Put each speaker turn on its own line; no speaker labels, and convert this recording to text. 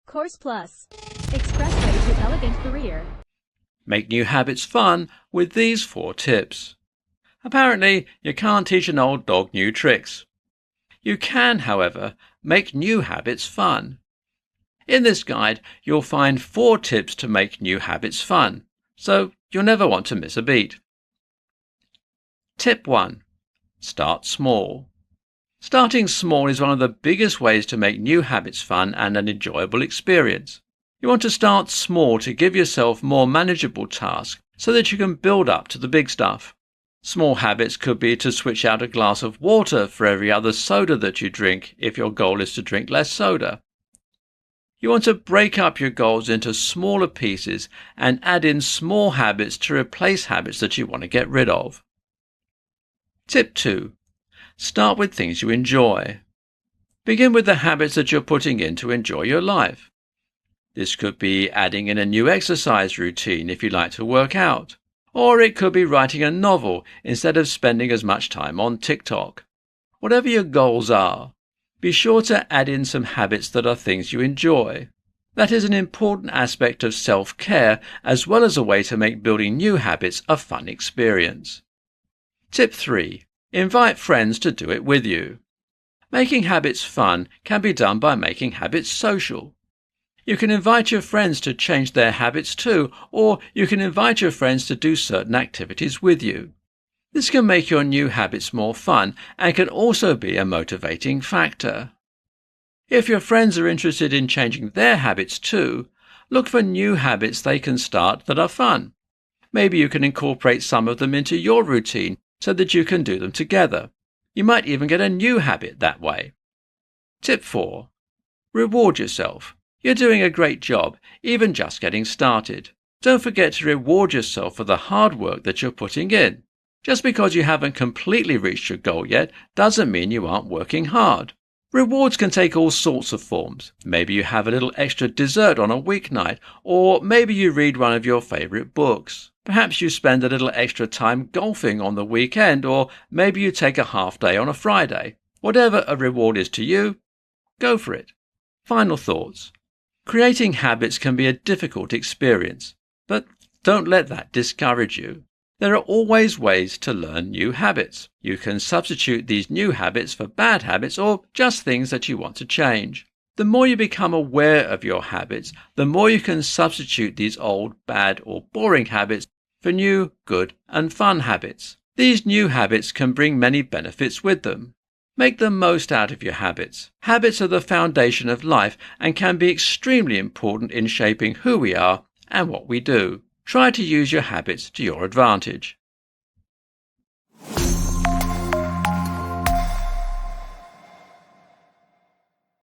Course Plus. Expressway to elegant career.
Make new habits fun with these 4 tips. Apparently, you can't teach an old dog new tricks. You can, however, make new habits fun. In this guide, you'll find 4 tips to make new habits fun, so you'll never want to miss a beat. Tip 1. Start small. Starting small is one of the biggest ways to make new habits fun and an enjoyable experience. You want to start small to give yourself more manageable tasks so that you can build up to the big stuff. Small habits could be to switch out a glass of water for every other soda that you drink if your goal is to drink less soda. You want to break up your goals into smaller pieces and add in small habits to replace habits that you want to get rid of. Tip 2. Start with things you enjoy. Begin with the habits that you're putting in to enjoy your life. This could be adding in a new exercise routine if you like to work out, or it could be writing a novel instead of spending as much time on TikTok. Whatever your goals are, be sure to add in some habits that are things you enjoy. That is an important aspect of self-care as well as a way to make building new habits a fun experience. Tip 3. Invite friends to do it with you. Making habits fun can be done by making habits social. You can invite your friends to change their habits too, or you can invite your friends to do certain activities with you. This can make your new habits more fun and can also be a motivating factor. If your friends are interested in changing their habits too, look for new habits they can start that are fun. Maybe you can incorporate some of them into your routine so that you can do them together. You might even get a new habit that way. Tip 4. Reward yourself. You're doing a great job, even just getting started. Don't forget to reward yourself for the hard work that you're putting in. Just because you haven't completely reached your goal yet doesn't mean you aren't working hard. Rewards can take all sorts of forms. Maybe you have a little extra dessert on a weeknight, or maybe you read one of your favorite books. Perhaps you spend a little extra time golfing on the weekend, or maybe you take a half day on a Friday. Whatever a reward is to you, go for it. Final thoughts. Creating habits can be a difficult experience, but don't let that discourage you. There are always ways to learn new habits. You can substitute these new habits for bad habits or just things that you want to change. The more you become aware of your habits, the more you can substitute these old, bad or boring habits for new, good and fun habits. These new habits can bring many benefits with them. Make the most out of your habits. Habits are the foundation of life and can be extremely important in shaping who we are and what we do. Try to use your habits to your advantage.